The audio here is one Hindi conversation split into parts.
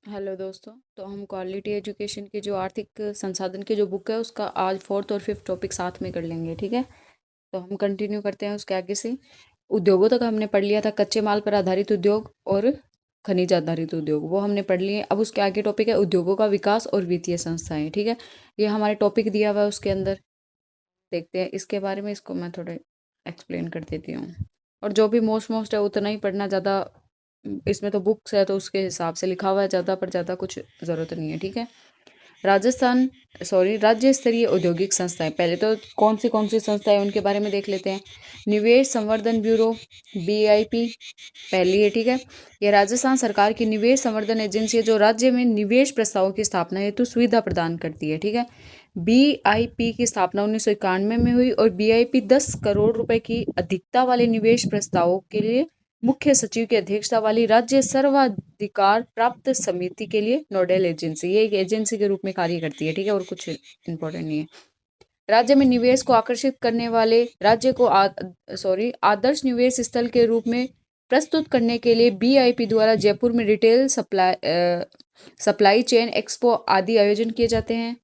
हेलो दोस्तों। तो हम क्वालिटी एजुकेशन की जो आर्थिक संसाधन की जो बुक है उसका आज फोर्थ और फिफ्थ टॉपिक साथ में कर लेंगे, ठीक है। तो हम कंटिन्यू करते हैं उसके आगे से। उद्योगों तक हमने पढ़ लिया था, कच्चे माल पर आधारित उद्योग और खनिज आधारित उद्योग, वो हमने पढ़ लिए। अब उसके आगे टॉपिक है उद्योगों का विकास और वित्तीय संस्थाएं, ठीक है। ये हमारे टॉपिक दिया हुआ है उसके अंदर। देखते हैं इसके बारे में, इसको मैं थोड़े एक्सप्लेन कर देती हूँ। और जो भी मोस्ट मोस्ट है उतना ही पढ़ना, ज़्यादा इसमें तो बुक्स है तो उसके हिसाब से लिखा हुआ है, ज़्यादा पर ज़्यादा कुछ ज़रूरत नहीं है, ठीक है। राजस्थान सॉरी राज्य स्तरीय औद्योगिक संस्थाएं, पहले तो कौन सी संस्थाएं उनके बारे में देख लेते हैं। निवेश संवर्धन ब्यूरो, बीआईपी पहली है, ठीक है। यह राजस्थान सरकार की निवेश संवर्धन एजेंसी है जो राज्य में निवेश प्रस्तावों की स्थापना हेतु सुविधा प्रदान करती है, ठीक है। बीआईपी की स्थापना 1991 में हुई और बीआईपी 10 करोड़ रुपए की अधिकता वाले निवेश प्रस्तावों के लिए मुख्य सचिव की अध्यक्षता वाली राज्य सर्वाधिकार प्राप्त समिति के लिए नोडल एजेंसी, ये एक एजेंसी के रूप में कार्य करती है, ठीक है। और कुछ इंपॉर्टेंट नहीं है। राज्य में निवेश को आकर्षित करने वाले राज्य को आदर्श निवेश स्थल के रूप में प्रस्तुत करने के लिए बीआईपी द्वारा जयपुर में रिटेल सप्लाई चेन एक्सपो आदि आयोजन किए जाते हैं।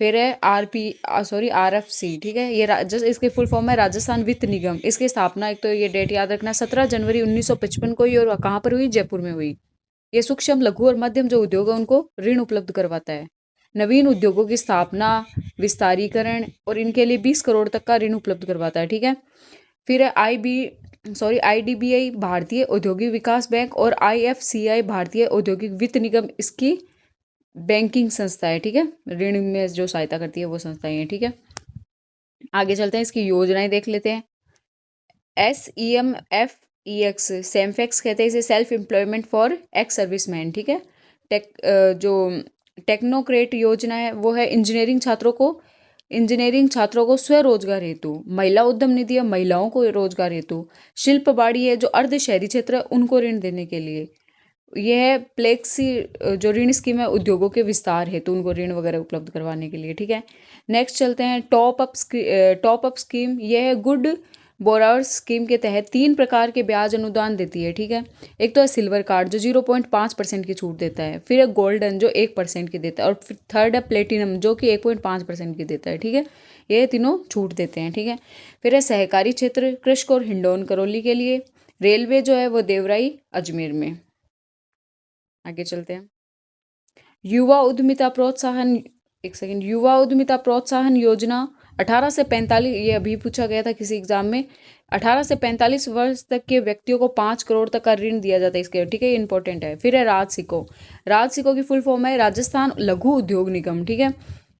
फिर है आरएफसी, ठीक है। ये इसके फुल फॉर्म है राजस्थान वित्त निगम। इसकी स्थापना, एक तो ये डेट याद रखना, 17 जनवरी 1955 को हुई और कहाँ पर हुई? जयपुर में हुई। ये सूक्ष्म लघु और मध्यम जो उद्योग है उनको ऋण उपलब्ध करवाता है। नवीन उद्योगों की स्थापना, विस्तारीकरण और इनके लिए 20 करोड़ तक का ऋण उपलब्ध करवाता है, ठीक है। फिर है आईडीबीआई भारतीय औद्योगिक विकास बैंक और आईएफसीआई भारतीय औद्योगिक वित्त निगम इसकी बैंकिंग संस्था है, ठीक है। ऋण में जो सहायता करती है वो संस्थाएं हैं, ठीक है। आगे चलते हैं, इसकी योजनाएं देख लेते हैं। SEMFEX सेमफेक्स कहते हैं इसे, self employment for ex serviceman, ठीक है। जो टेक्नोक्रेट योजना है वो है इंजीनियरिंग छात्रों को स्वरोजगार हेतु। महिला उद्यम निधि है महिलाओं को रोजगार हेतु। शिल्प बाड़ी है जो अर्ध शहरी क्षेत्र है उनको ऋण देने के लिए। यह है प्लेक्सी जो ऋण स्कीम है उद्योगों के विस्तार हेतु उनको ऋण वगैरह उपलब्ध करवाने के लिए, ठीक है। नेक्स्ट चलते हैं टॉप अप स्कीम। यह है गुड बोरावर्स स्कीम के तहत 3 प्रकार के ब्याज अनुदान देती है, ठीक है। एक तो है सिल्वर कार्ड जो 0.5% की छूट देता है। फिर है गोल्डन जो 1% की देता है। और फिर थर्ड है प्लेटिनम जो कि 1.5% की देता है, ठीक है। ये तीनों छूट देते हैं, ठीक है। फिर है सहकारी क्षेत्र, कृषक और हिंडौन करौली के लिए। रेलवे जो है वो देवराई अजमेर में। आगे चलते हैं। युवा उद्यमिता प्रोत्साहन, एक सेकंड, युवा उद्यमिता प्रोत्साहन योजना 18 से 45, ये अभी पूछा गया था किसी एग्जाम में। 18 से 45 वर्ष तक के व्यक्तियों को 5 करोड़ तक का ऋण दिया जाता है इसके, ठीक है। ये इंपॉर्टेंट है। फिर है राजसिको की फुल फॉर्म है राजस्थान लघु उद्योग निगम, ठीक है।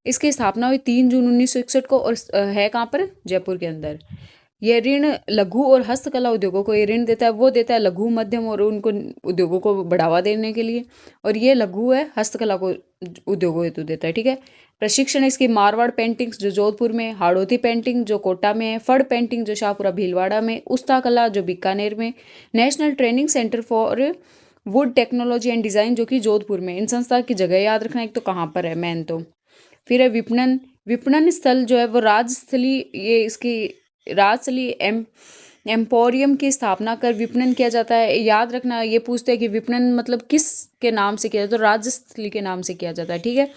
इसकी स्थापना हुई 3 जून 1961 को और है कहाँ पर? जयपुर के अंदर। यह ऋण लघु और हस्तकला उद्योगों को ये ऋण देता है, वो देता है लघु मध्यम और उनको उद्योगों को बढ़ावा देने के लिए। और ये लघु है हस्तकला को उद्योगों हेतु देता है, ठीक है। प्रशिक्षण इसकी मारवाड़ पेंटिंग्स जो जोधपुर में, हाड़ौती पेंटिंग जो कोटा में है, फड़ पेंटिंग जो शाहपुरा भीलवाड़ा में, उस्ता कला जो बीकानेर में, national training centre for would technology and design जो कि जोधपुर में। इन संस्था की जगह याद रखना, एक तो कहाँ पर है मेन तो। फिर है विपणन। विपणन स्थल जो है वो राजस्थली, ये इसकी राजस्थली एम्पोरियम की स्थापना कर विपणन किया जाता है। याद रखना, ये पूछते हैं कि विपणन मतलब किस के नाम से किया जाता है, तो राजस्थली के नाम से किया जाता है, ठीक है।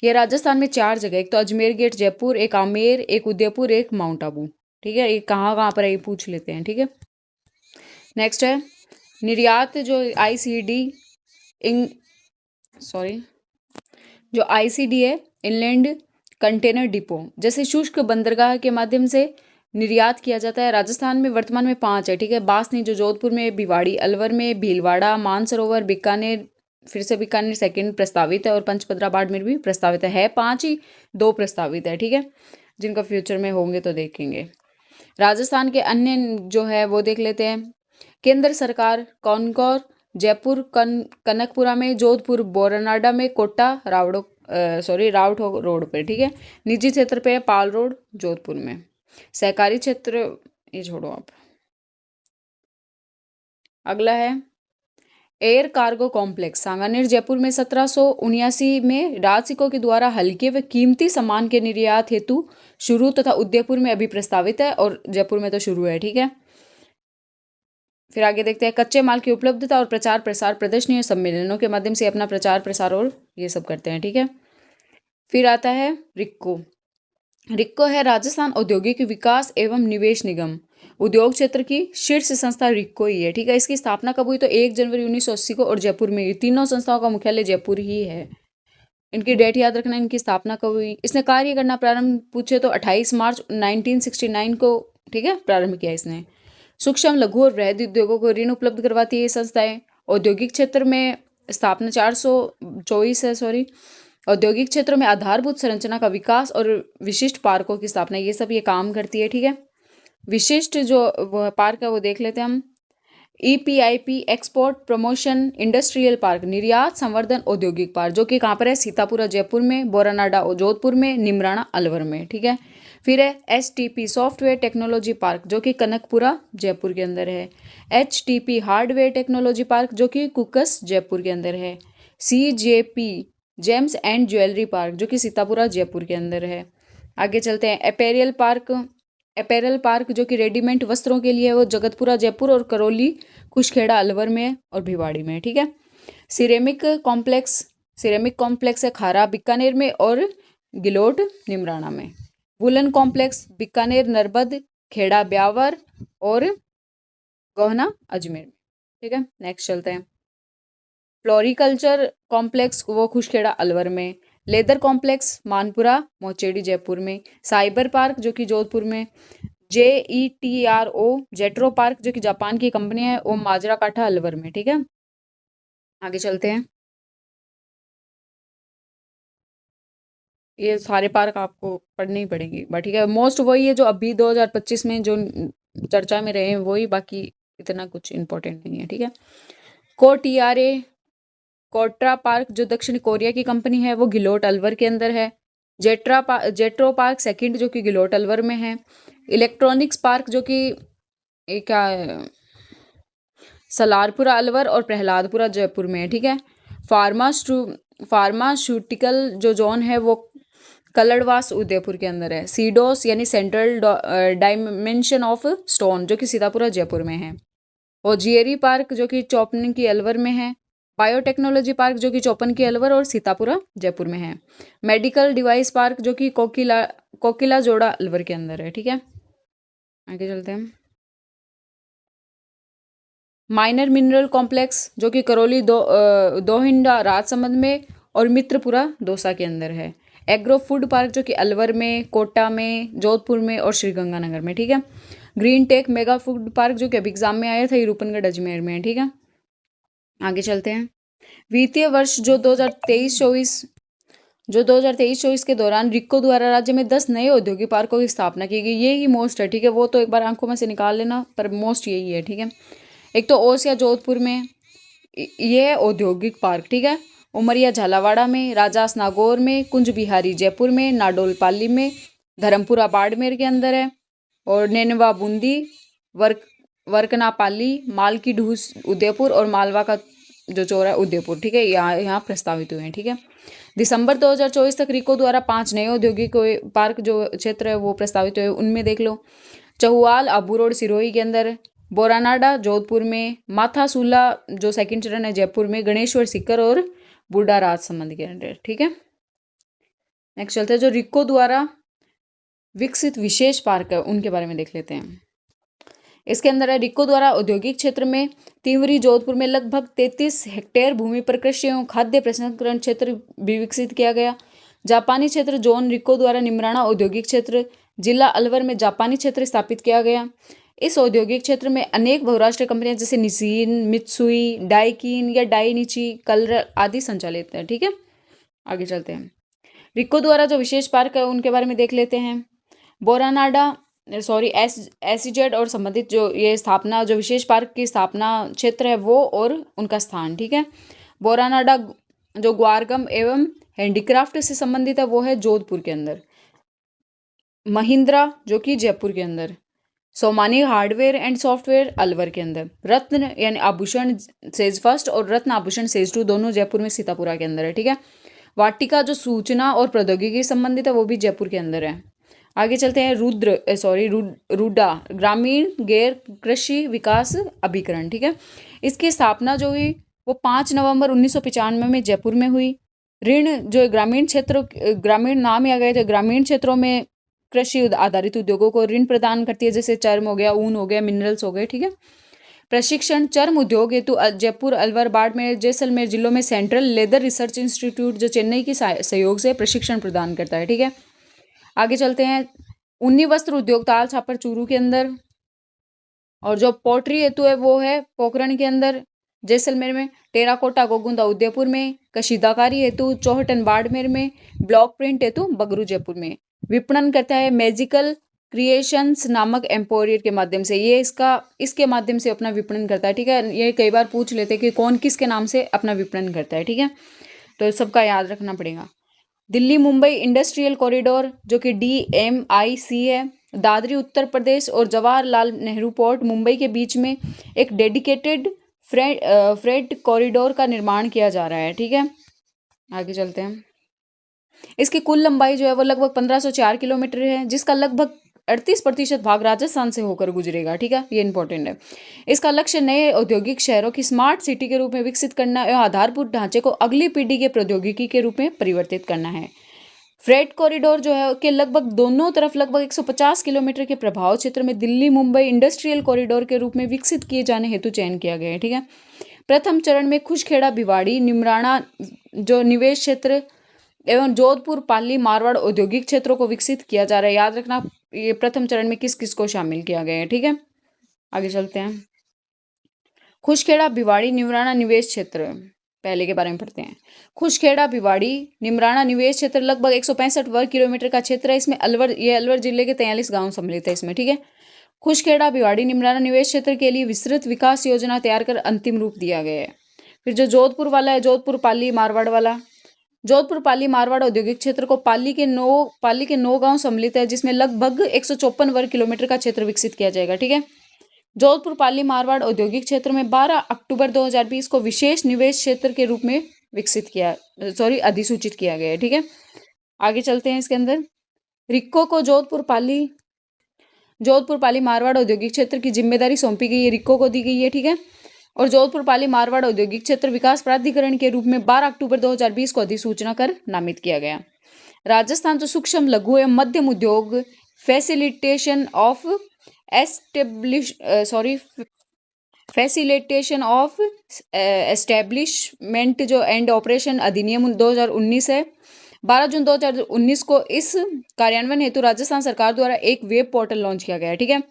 ये राजस्थान में 4 जगह, एक तो अजमेर गेट जयपुर, एक आमेर, एक उदयपुर, एक माउंट आबू, ठीक है। ये कहाँ कहाँ पर है ये पूछ लेते हैं, ठीक है। नेक्स्ट है निर्यात जो आईसीडी इन सॉरी जो आईसीडी है, इनलैंड कंटेनर डिपो, जैसे शुष्क बंदरगाह के माध्यम से निर्यात किया जाता है। राजस्थान में वर्तमान में 5 है, ठीक है। बासनी जो जोधपुर में, भिवाड़ी अलवर में, भीलवाड़ा, मानसरोवर, बीकानेर, फिर से बीकानेर सेकंड प्रस्तावित है और पंचपदरा बाड़मेर भी प्रस्तावित है 5 ही, 2 प्रस्तावित है, ठीक है, जिनका फ्यूचर में होंगे तो देखेंगे। राजस्थान के अन्य जो है वो देख लेते हैं। केंद्र सरकार कौनकौर जयपुर कनकपुरा में, जोधपुर बोरनाडा में, कोटा रावटो रोड पे, ठीक है। निजी क्षेत्र पे है पाल रोड जोधपुर में। सहकारी क्षेत्र ये छोड़ो आप। अगला है air cargo complex Sanganer Jaipur में 1779 में राजसिकों के द्वारा हल्के व कीमती सामान के निर्यात हेतु शुरू तथा उदयपुर में अभी प्रस्तावित है और जयपुर में तो शुरू है, ठीक है। फिर आगे देखते हैं कच्चे माल की उपलब्धता और प्रचार प्रसार प्रदर्शनी और सम्मेलनों के माध्यम से अपना प्रचार प्रसार और ये सब करते हैं, ठीक है। फिर आता है रिक्को। रिक्को है राजस्थान औद्योगिक विकास एवं निवेश निगम। उद्योग क्षेत्र की शीर्ष संस्था रिक्को ही है, ठीक है। इसकी स्थापना कब हुई? तो 1 जनवरी 1980 को और जयपुर में हुई। तीनों संस्थाओं का मुख्यालय जयपुर ही है। इनकी डेट याद रखना, इनकी स्थापना कब हुई। इसने कार्य करना प्रारंभ पूछे तो 28 मार्च 1969 को, ठीक है, प्रारंभ किया इसने। सूक्ष्म लघु और वृहद उद्योगों को ऋण उपलब्ध करवाती है ये संस्थाएं। औद्योगिक क्षेत्र में स्थापना 424 है, सॉरी। औद्योगिक क्षेत्रों में आधारभूत संरचना का विकास और विशिष्ट पार्कों की स्थापना, ये सब ये काम करती है, ठीक है। विशिष्ट जो वो पार्क है वो देख लेते हैं हम। EPIP export promotion industrial park, निर्यात संवर्धन औद्योगिक पार्क, जो कि कहाँ पर है? सीतापुरा जयपुर में, बोरानाडा जोधपुर में, निमराना अलवर में, ठीक है। फिर है STP सॉफ्टवेयर टेक्नोलॉजी पार्क, जो कि कनकपुरा जयपुर के अंदर है। HTP हार्डवेयर टेक्नोलॉजी पार्क, जो कि कुकस जयपुर के अंदर है। CJP James and jewellery park, जो कि सीतापुरा जयपुर के अंदर है। आगे चलते हैं। अपैरल पार्क, जो कि रेडीमेड वस्त्रों के लिए है, वो जगतपुरा जयपुर और करौली कुशखेड़ा अलवर में और भिवाड़ी में, ठीक है। सिरेमिक कॉम्प्लेक्स है खारा बीकानेर में और गिलोट निमराना में। वुलन कॉम्प्लेक्स बीकानेर नरबद खेड़ा ब्यावर और गोहना अजमेर में, ठीक है। नेक्स्ट चलते हैं। फ्लोरिकल्चर कॉम्प्लेक्स वो खुशखेड़ा अलवर में। लेदर कॉम्प्लेक्स मानपुरा मोचेड़ी जयपुर में। साइबर पार्क, जो कि जोधपुर में। JETRO जेट्रो पार्क, जो कि जापान की कंपनी है, वो माजरा काठा अलवर में, ठीक है। आगे चलते हैं। ये सारे पार्क आपको पढ़ने ही पड़ेंगे, बट ठीक है। मोस्ट वही है जो अभी 2025 में जो चर्चा में रहे हैं वही, बाकी इतना कुछ इंपॉर्टेंट नहीं है, ठीक है। कोट्रा पार्क, जो दक्षिण कोरिया की कंपनी है, वो गिलोट अलवर के अंदर है। जेट्रो पार्क सेकंड, जो कि गिलोट अलवर में है। इलेक्ट्रॉनिक्स पार्क, जो कि क्या है, सलारपुरा अलवर और प्रहलादपुरा जयपुर में है, ठीक है। फार्मास्यूटिकल जो जोन है वो कलड़वास उदयपुर के अंदर है। सीडोस यानी सेंट्रल डायमेंशन ऑफ स्टोन, जो कि सीतापुरा जयपुर में है। और जियरी पार्क, जो कि चौपन की अलवर में है। बायोटेक्नोलॉजी पार्क, जो कि चौपन की अलवर और सीतापुरा जयपुर में है। मेडिकल डिवाइस पार्क, जो कि कोकिला जोड़ा अलवर के अंदर है, ठीक है। आगे चलते हैं। माइनर मिनरल कॉम्प्लेक्स, जो कि करौली दोहिंडा राजसमंद में और मित्रपुरा दौसा के अंदर है। एग्रो फूड पार्क, जो कि अलवर में, कोटा में, जोधपुर में और श्रीगंगानगर में, ठीक है। Green tech mega food park, जो कि अभी एग्जाम में आया था, ये रूपनगढ़ अजमेर में है, ठीक है। आगे चलते हैं। वित्तीय वर्ष जो 2023-24 के दौरान रिक्को द्वारा राज्य में 10 नए औद्योगिक पार्कों की स्थापना की गई। ये ही मोस्ट है, ठीक है। वो तो एक बार आंखों में से निकाल लेना, पर मोस्ट यही है, ठीक है। एक तो ओसिया जोधपुर में, ये है औद्योगिक पार्क, ठीक है। उमरिया झालावाड़ा में, राजास नागौर में, कुंज बिहारी जयपुर में, नाडोल पाली में, धर्मपुरा बाड़मेर के अंदर है। और नेनवा बूंदी, वर्कनापाली, माल की ढूस उदयपुर और मालवा का जो चौरा उदयपुर, ठीक है, यहाँ प्रस्तावित हुए हैं, ठीक है। दिसंबर 2024 तक रिको द्वारा 5 नए औद्योगिक पार्क जो क्षेत्र है वो प्रस्तावित हुए, उनमें देख लो। चहुआल आबू रोड सिरोही के अंदर, बोरानाडा जोधपुर में, माथासूला जो सेकंड चरण है जयपुर में, गणेश्वर सीकर और बूढ़ा राजसमंद के अंदर, ठीक है। नेक्स्ट चलते हैं। जो रिको द्वारा विकसित विशेष पार्क है उनके बारे में देख लेते हैं। इसके अंदर है रिको द्वारा औद्योगिक क्षेत्र में तिंवरी जोधपुर में लगभग 33 हेक्टेयर भूमि पर कृषि एवं खाद्य प्रसंस्करण क्षेत्र भी विकसित किया गया। जापानी क्षेत्र जोन रिको द्वारा निमराना औद्योगिक क्षेत्र जिला अलवर में जापानी क्षेत्र स्थापित किया गया। इस औद्योगिक क्षेत्र में अनेक बहुराष्ट्रीय कंपनियां जैसे निसिन, मित्सुई, डाइकिन या डाइनिची, कलर आदि संचालित है, ठीक है। आगे चलते हैं। रिको द्वारा जो विशेष पार्क है उनके बारे में देख लेते हैं। बोरानाडा SEZ और संबंधित जो ये स्थापना, जो विशेष पार्क की स्थापना क्षेत्र है वो और उनका स्थान, ठीक है। बोरानाडा जो ग्वारगम एवं हैंडीक्राफ्ट से संबंधित है वो है जोधपुर के अंदर। महिंद्रा, जो कि जयपुर के अंदर। Somani hardware and software Alwar के अंदर। रत्न यानी आभूषण सेज फर्स्ट और रत्न आभूषण सेज 2 दोनों जयपुर में सीतापुरा के अंदर है, ठीक है। वाटिका जो सूचना और प्रौद्योगिकी संबंधित है वो भी जयपुर के अंदर है। आगे चलते हैं रूडा, ग्रामीण गैर कृषि विकास अभिकरण, ठीक है। इसकी स्थापना जो हुई वो 5 नवंबर 1995 में जयपुर में हुई। ऋण जो ग्रामीण नाम ही आ गए थे, ग्रामीण क्षेत्रों में कृषि आधारित उद्योगों को ऋण प्रदान करती है, जैसे चर्म हो गया, ऊन हो गया, मिनरल्स हो गए, ठीक है। प्रशिक्षण चर्म उद्योग हेतु जयपुर, अलवर, बाड़मेर, जैसलमेर जिलों में सेंट्रल लेदर रिसर्च इंस्टीट्यूट जो चेन्नई की सहयोग से प्रशिक्षण प्रदान करता है, ठीक है। आगे चलते हैं। ऊनी वस्त्र उद्योग ताल छापर चूरू के अंदर, और जो पोट्री हेतु है वो है पोखरण के अंदर, जैसलमेर में। टेराकोटा गोगुंदा उदयपुर में। कशीदाकारी हेतु चौहटन बाड़मेर में। ब्लॉक प्रिंट हेतु बगरू जयपुर में। विपणन करता है मैजिकल क्रिएशंस नामक एम्पोरियर के माध्यम से, ये इसके माध्यम से अपना विपणन करता है, ठीक है। ये कई बार पूछ लेते हैं कि कौन किसके नाम से अपना विपणन करता है, ठीक है, तो सबका याद रखना पड़ेगा। दिल्ली मुंबई इंडस्ट्रियल कॉरिडोर जो कि DMIC है, दादरी उत्तर प्रदेश और जवाहरलाल नेहरू पोर्ट मुंबई के बीच में एक डेडिकेटेड फ्रेट कॉरिडोर का निर्माण किया जा रहा है, ठीक है। आगे चलते हैं। इसकी कुल लंबाई जो है वो लगभग 1504 किलोमीटर है, जिसका लगभग 38% भाग राजस्थान से होकर गुजरेगा, ठीक है, ये इंपॉर्टेंट है। इसका लक्ष्य नए औद्योगिक शहरों की स्मार्ट सिटी के रूप में विकसित करना एवं आधारभूत ढांचे को अगली पीढ़ी के प्रौद्योगिकी के रूप में परिवर्तित करना है। फ्रेट कॉरिडोर जो है के लगभग दोनों तरफ लगभग 150 किलोमीटर के प्रभाव क्षेत्र में दिल्ली मुंबई इंडस्ट्रियल कॉरिडोर के रूप में विकसित किए जाने हेतु चयन किया गया है, ठीक है। प्रथम चरण में खुशखेड़ा भिवाड़ी निमराना जो निवेश क्षेत्र एवं जोधपुर पाली मारवाड़ औद्योगिक क्षेत्रों को विकसित किया जा रहा है। याद रखना ये प्रथम चरण में किस किस को शामिल किया गया है, ठीक है। आगे चलते हैं। खुशखेड़ा भिवाड़ी निमराना निवेश क्षेत्र पहले के बारे में पढ़ते हैं। खुशखेड़ा भिवाड़ी निमराना निवेश क्षेत्र लगभग 165 वर्ग किलोमीटर का क्षेत्र है। इसमें अलवर जिले के 43 गांव सम्मिलित है इसमें, ठीक है। खुशखेड़ा भिवाड़ी निमराना निवेश क्षेत्र के लिए विस्तृत विकास योजना तैयार कर अंतिम रूप दिया गया है। फिर जो जोधपुर वाला है, जोधपुर पाली मारवाड़ वाला, जोधपुर पाली मारवाड़ औद्योगिक क्षेत्र को पाली के 9 गांव सम्मिलित है, जिसमें लगभग 154 वर्ग किलोमीटर का क्षेत्र विकसित किया जाएगा, ठीक है। जोधपुर पाली मारवाड़ औद्योगिक क्षेत्र में 12 अक्टूबर 2020 को विशेष निवेश क्षेत्र के रूप में अधिसूचित किया गया है, ठीक है। आगे चलते हैं। इसके अंदर रिक्को को जोधपुर पाली मारवाड़ औद्योगिक क्षेत्र की जिम्मेदारी सौंपी गई है, रिक्को को दी गई है, ठीक है। और जोधपुर पाली मारवाड़ औद्योगिक क्षेत्र विकास प्राधिकरण के रूप में 12 अक्टूबर 2020 को अधिसूचना कर नामित किया गया। राजस्थान जो सूक्ष्म लघु एवं मध्यम उद्योग फैसिलिटेशन ऑफ एस्टेब्लिशमेंट जो एंड ऑपरेशन अधिनियम 2019 है। 12 जून 2019 को इस कार्यान्वयन हेतु राजस्थान सरकार द्वारा एक वेब पोर्टल लॉन्च किया गया है, ठीक है।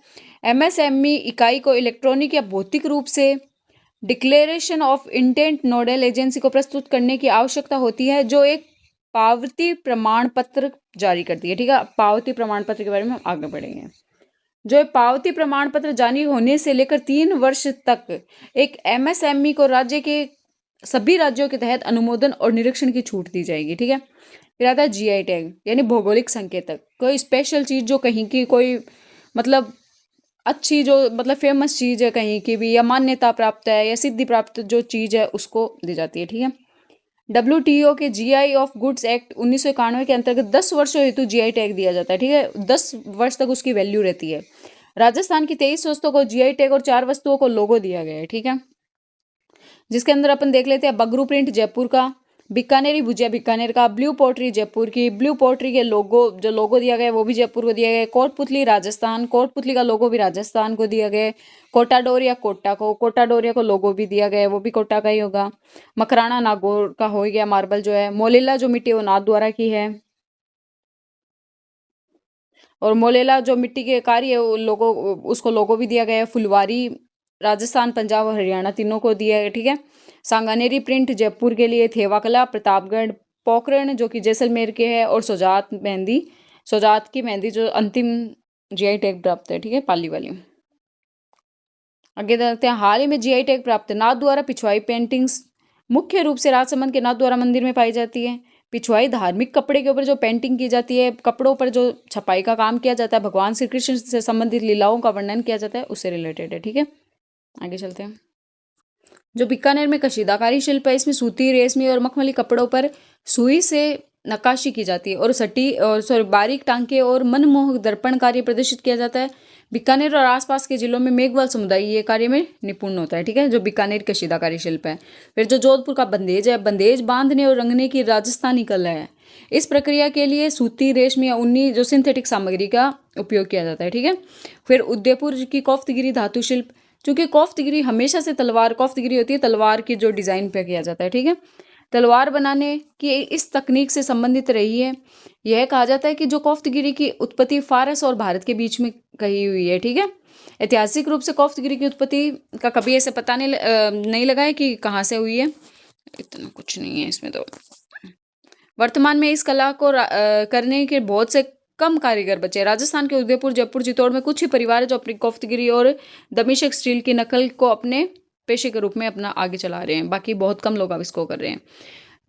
MSME इकाई को इलेक्ट्रॉनिक या भौतिक रूप से declaration of intent nodal agency को प्रस्तुत करने की आवश्यकता होती है, जो एक पावती प्रमाण पत्र जारी करती है, ठीक है। पावती प्रमाण पत्र के बारे में हम आगे बढ़ेंगे। जो पावती प्रमाण पत्र जारी होने से लेकर 3 वर्ष तक एक MSME को राज्य के सभी राज्यों के तहत अनुमोदन और निरीक्षण की छूट दी जाएगी, ठीक है। फिर आता है GI टैग यानी भौगोलिक संकेतक, कोई स्पेशल चीज जो कहीं की कोई मतलब अच्छी जो मतलब फेमस चीज है कहीं की भी, या मान्यता प्राप्त है या सिद्धि प्राप्त जो चीज है उसको दी जाती है, ठीक है। WTO के GI ऑफ गुड्स एक्ट 1991 के अंतर्गत 10 वर्षों हेतु GI टैग दिया जाता है, ठीक है। 10 वर्ष तक उसकी वैल्यू रहती है। राजस्थान की 23 वस्तुओं को GI टैग और 4 वस्तुओं को लोगो दिया गया है, ठीक है। जिसके अंदर अपन देख लेते हैं बगरू प्रिंट जयपुर का, बीकानेरी भुजिया बीकानेर का, ब्लू पोट्री जयपुर की, ब्लू पोट्री के लोगो दिया गया वो भी जयपुर को दिया गया। कोटपुतली राजस्थान, कोटपुतली का लोगो भी राजस्थान को दिया गया। कोटाडोरिया कोटाडोरिया को लोगो भी दिया गया, वो भी कोटा का ही होगा। मकराना नागौर का हो गया मार्बल जो है। मोलेला जो मिट्टी वो नाथ द्वारा की है, और मोलेला जो मिट्टी के कार्य है उसको लोगो भी दिया गया है। फुलवारी राजस्थान पंजाब और हरियाणा तीनों को दिया है, ठीक है। सांगानेरी प्रिंट जयपुर के लिए, थेवाकला प्रतापगढ़, पोखरण जो कि जैसलमेर के है, और सोजात की मेहंदी जो अंतिम GI टैग प्राप्त है, ठीक है, पाली वाली। आगे देखते हैं। हाल ही में GI टैग प्राप्त नाथ द्वारा पिछवाई पेंटिंग्स मुख्य रूप से राजसमंद के नाथ द्वारा मंदिर में पाई जाती है। पिछवाई धार्मिक कपड़े के ऊपर जो पेंटिंग की जाती है, कपड़ों पर जो छपाई का काम किया जाता है, भगवान श्री कृष्ण से संबंधित लीलाओं का वर्णन किया जाता है, उससे रिलेटेड है, ठीक है। आगे चलते हैं। जो बीकानेर में कशीदाकारी शिल्प है, इसमें सूती रेशमी और मखमली कपड़ों पर सुई से नक्काशी की जाती है और बारीक टांके और मनमोहक दर्पण कार्य प्रदर्शित किया जाता है। बीकानेर और आसपास के जिलों में मेघवाल समुदाय ये कार्य में निपुण होता है, ठीक है, जो बीकानेर का कशीदाकारी शिल्प है। फिर जो जोधपुर का बंदेज है, बंदेज बांधने और रंगने की राजस्थानी कला है। इस प्रक्रिया के लिए सूती, रेशमी या ऊनी जो सिंथेटिक सामग्री का उपयोग किया जाता है, ठीक है। फिर उदयपुर की कोफ्तगिरी धातु शिल्प, क्योंकि कोफ्तगिरी हमेशा से कोफ्तगिरी होती है तलवार की जो डिजाइन पे किया जाता है, ठीक है। तलवार बनाने की इस तकनीक से संबंधित रही है। यह कहा जाता है कि जो कोफ्तगिरी की उत्पत्ति फारस और भारत के बीच में कही हुई है, ठीक है। ऐतिहासिक रूप से कोफ्तगिरी की उत्पत्ति का कभी ऐसे पता नहीं लगा है कि कहाँ से हुई है। इतना कुछ नहीं है इसमें तो। वर्तमान में इस कला को करने के बहुत से कम कारीगर बचे। राजस्थान के उदयपुर, जयपुर, चित्तौड़ में कुछ ही परिवार है जो अपनी कोफ्तगिरी और दमिशक स्टील की नकल को अपने पेशे के रूप में अपना आगे चला रहे हैं। बाकी बहुत कम लोग अब इसको कर रहे हैं।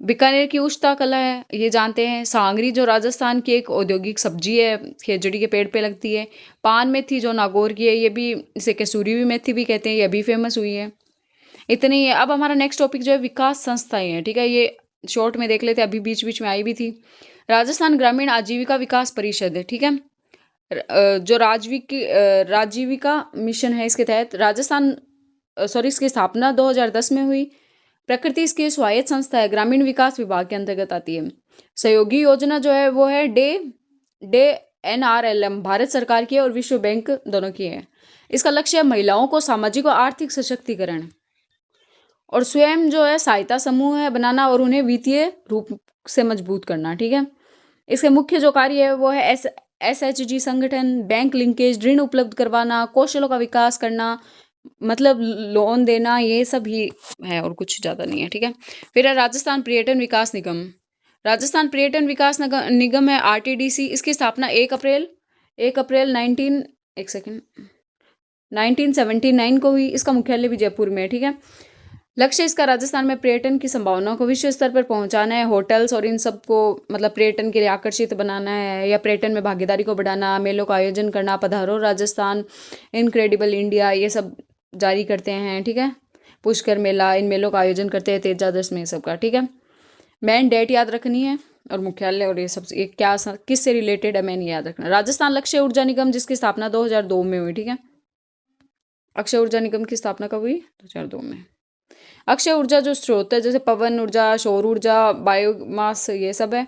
बीकानेर की उश्ता कला है, ये जानते हैं। सांगरी जो राजस्थान की एक औद्योगिक सब्जी है, खेजड़ी के पेड़ पे लगती है। पान मेथी जो नागौर की है, ये भी इसे कसूरी भी मेथी भी कहते हैं, ये भी फेमस हुई है। इतनी है। अब हमारा नेक्स्ट टॉपिक जो है विकास संस्थाएं हैं, ठीक है। ये शॉर्ट में देख लेते हैं, अभी बीच बीच में आई भी थी। राजस्थान ग्रामीण आजीविका विकास परिषद है, ठीक है। जो राजीविका मिशन है, इसके तहत इसकी स्थापना 2010 में हुई। प्रकृति इसकी स्वायत्त संस्था है, ग्रामीण विकास विभाग के अंतर्गत आती है। सहयोगी योजना जो है वो है डे NRLM, भारत सरकार की है और विश्व बैंक दोनों की है। इसका लक्ष्य है महिलाओं को सामाजिक और आर्थिक सशक्तिकरण और स्वयं जो है सहायता समूह है बनाना और उन्हें वित्तीय रूप से मजबूत करना, ठीक है। इसके मुख्य जो कार्य है वो है SHG संगठन, बैंक लिंकेज, ऋण उपलब्ध करवाना, कौशलों का विकास करना, मतलब लोन देना, ये सब ही है और कुछ ज़्यादा नहीं है, ठीक है। फिर है राजस्थान पर्यटन विकास निगम। राजस्थान पर्यटन विकास निगम है RTDC। इसकी स्थापना 1 अप्रैल 1979 को हुई। इसका मुख्यालय भी जयपुर में है, ठीक है। लक्ष्य इसका राजस्थान में पर्यटन की संभावनाओं को विश्व स्तर पर पहुंचाना है। होटल्स और इन सब को मतलब पर्यटन के लिए आकर्षित बनाना है, या पर्यटन में भागीदारी को बढ़ाना, मेलों का आयोजन करना, पधारो राजस्थान, इनक्रेडिबल इंडिया, ये सब जारी करते हैं, ठीक है। पुष्कर मेला, इन मेलों का आयोजन करते हैं, तेजादश में सबका, ठीक है। मैन डेट याद रखनी है और मुख्यालय और ये सब ये क्या किस से रिलेटेड है मैन याद रखना। राजस्थान लक्ष्य ऊर्जा निगम, जिसकी स्थापना 2002 में हुई, ठीक है। अक्षय ऊर्जा निगम की स्थापना कब हुई? 2002 में। अक्षय ऊर्जा जो स्रोत है, जैसे पवन ऊर्जा, सौर ऊर्जा, बायोमास, ये सब है।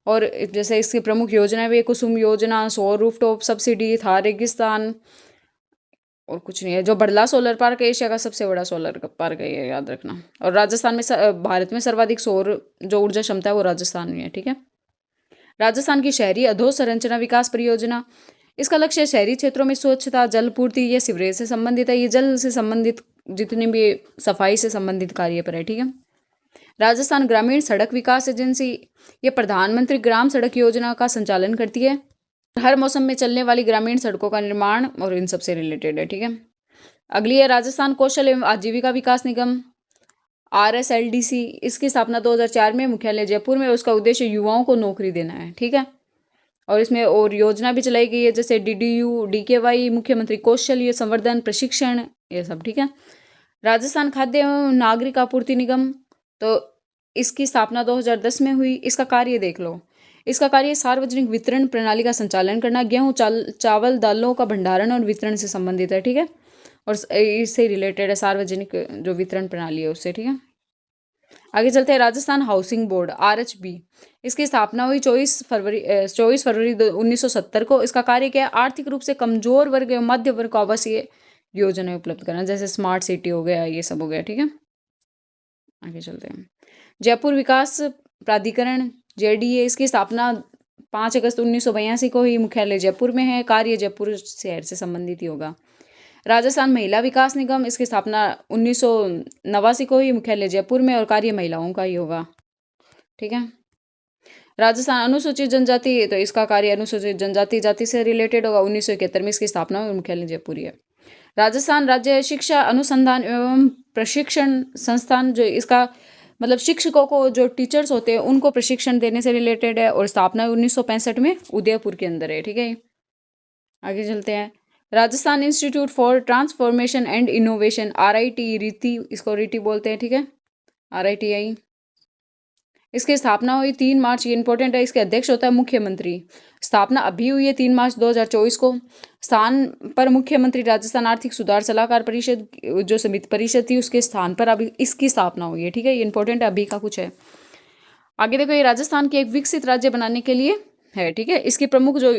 और जैसे इसकी प्रमुख योजना है, कुसुम योजना, सौर रूफटॉप सब्सिडी, थार रेगिस्तान, और कुछ नहीं है। जो बड़ला सोलर पार्क है एशिया का सबसे बड़ा सोलर पार्क है, ये याद रखना। और राजस्थान में भारत में सर्वाधिक सौर जो ऊर्जा क्षमता है वो राजस्थान में है, ठीक है। राजस्थान की शहरी अधोसंरचना विकास परियोजना, इसका लक्ष्य शहरी क्षेत्रों में स्वच्छता, जल पूर्ति, ये सीवरेज से संबंधित है, ये जल से संबंधित जितनी भी सफाई से संबंधित कार्य पर है, ठीक है। राजस्थान ग्रामीण सड़क विकास एजेंसी, ये प्रधानमंत्री ग्राम सड़क योजना का संचालन करती है। हर मौसम में चलने वाली ग्रामीण सड़कों का निर्माण और इन सब से रिलेटेड है, ठीक है। अगली है राजस्थान कौशल एवं आजीविका विकास निगम, RSLDC। इसकी स्थापना 2004 में, मुख्यालय जयपुर में। उसका उद्देश्य युवाओं को नौकरी देना है, ठीक है। और इसमें और योजना भी चलाई गई है, जैसे DDU, DKY, मुख्यमंत्री कौशल संवर्धन प्रशिक्षण, ये सब, ठीक है। राजस्थान खाद्य एवं नागरिक आपूर्ति निगम, तो इसकी स्थापना 2010 में हुई। इसका कार्य देख लो। इसका कार्य सार्वजनिक वितरण प्रणाली का संचालन करना, गेहूं, चावल, दालों का भंडारण और वितरण से संबंधित है, ठीक है। और इससे रिलेटेड है सार्वजनिक जो वितरण प्रणाली है उससे, ठीक है। आगे चलते हैं। Rajasthan housing board, RHB। इसकी स्थापना हुई 24 फरवरी 1970 को। इसका कार्य क्या है? आर्थिक रूप से कमजोर वर्ग एवं मध्य वर्ग को आवासीय योजना उपलब्ध करना, जैसे स्मार्ट सिटी हो गया, ये सब हो गया, ठीक है। आगे चलते हैं। जयपुर विकास प्राधिकरण, JDA। इसकी स्थापना 5 अगस्त 1982 को ही, मुख्यालय जयपुर में है। कार्य जयपुर शहर से संबंधित ही होगा। राजस्थान महिला विकास निगम, इसकी स्थापना 1989 को ही, मुख्यालय जयपुर में, और कार्य महिलाओं का ही होगा, ठीक है। राजस्थान अनुसूचित जनजाति, तो इसका कार्य अनुसूचित जनजाति जाति से रिलेटेड होगा। 1971 में इसकी स्थापना हुई, मुख्यालय जयपुर ही है। राजस्थान राज्य शिक्षा अनुसंधान एवं प्रशिक्षण संस्थान, जो इसका मतलब शिक्षकों को, जो टीचर्स होते हैं उनको प्रशिक्षण देने से रिलेटेड है, और स्थापना 1965 में उदयपुर के अंदर है, ठीक है। आगे चलते हैं। Rajasthan institute for transformation and innovation, RIT, रीति, इसको रीति बोलते हैं, ठीक है, RITI। इसकी स्थापना हुई 3 मार्च, ये इंपॉर्टेंट है। इसके अध्यक्ष होता है मुख्यमंत्री। स्थापना अभी हुई है 3 मार्च 2024 को। स्थान पर मुख्यमंत्री, राजस्थान आर्थिक सुधार सलाहकार परिषद, जो समिति परिषद थी उसके स्थान पर अभी इसकी स्थापना हुई है। ठीक है, ये इंपॉर्टेंट है, अभी का कुछ है। आगे देखो, ये राजस्थान की एक विकसित राज्य बनाने के लिए है। ठीक है, इसकी प्रमुख जो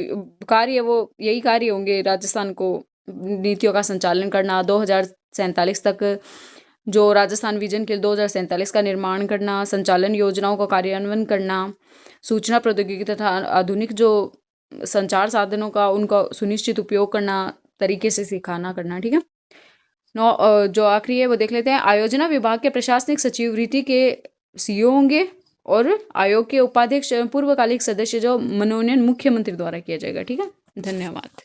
कार्य है वो यही कार्य होंगे, राजस्थान को नीतियों का संचालन करना, 2047 तक जो राजस्थान विजन के 2047 का निर्माण करना, संचालन योजनाओं का कार्यान्वयन करना, सूचना प्रौद्योगिकी तथा आधुनिक जो संचार साधनों का उनका सुनिश्चित उपयोग करना, तरीके से सिखाना करना। ठीक है, जो आखिरी है वो देख लेते हैं। आयोजना विभाग के प्रशासनिक सचिव रीति के सीईओ होंगे और आयोग के उपाध्यक्ष पूर्वकालिक सदस्य जो मनोनयन मुख्यमंत्री द्वारा किया जाएगा। ठीक है, धन्यवाद।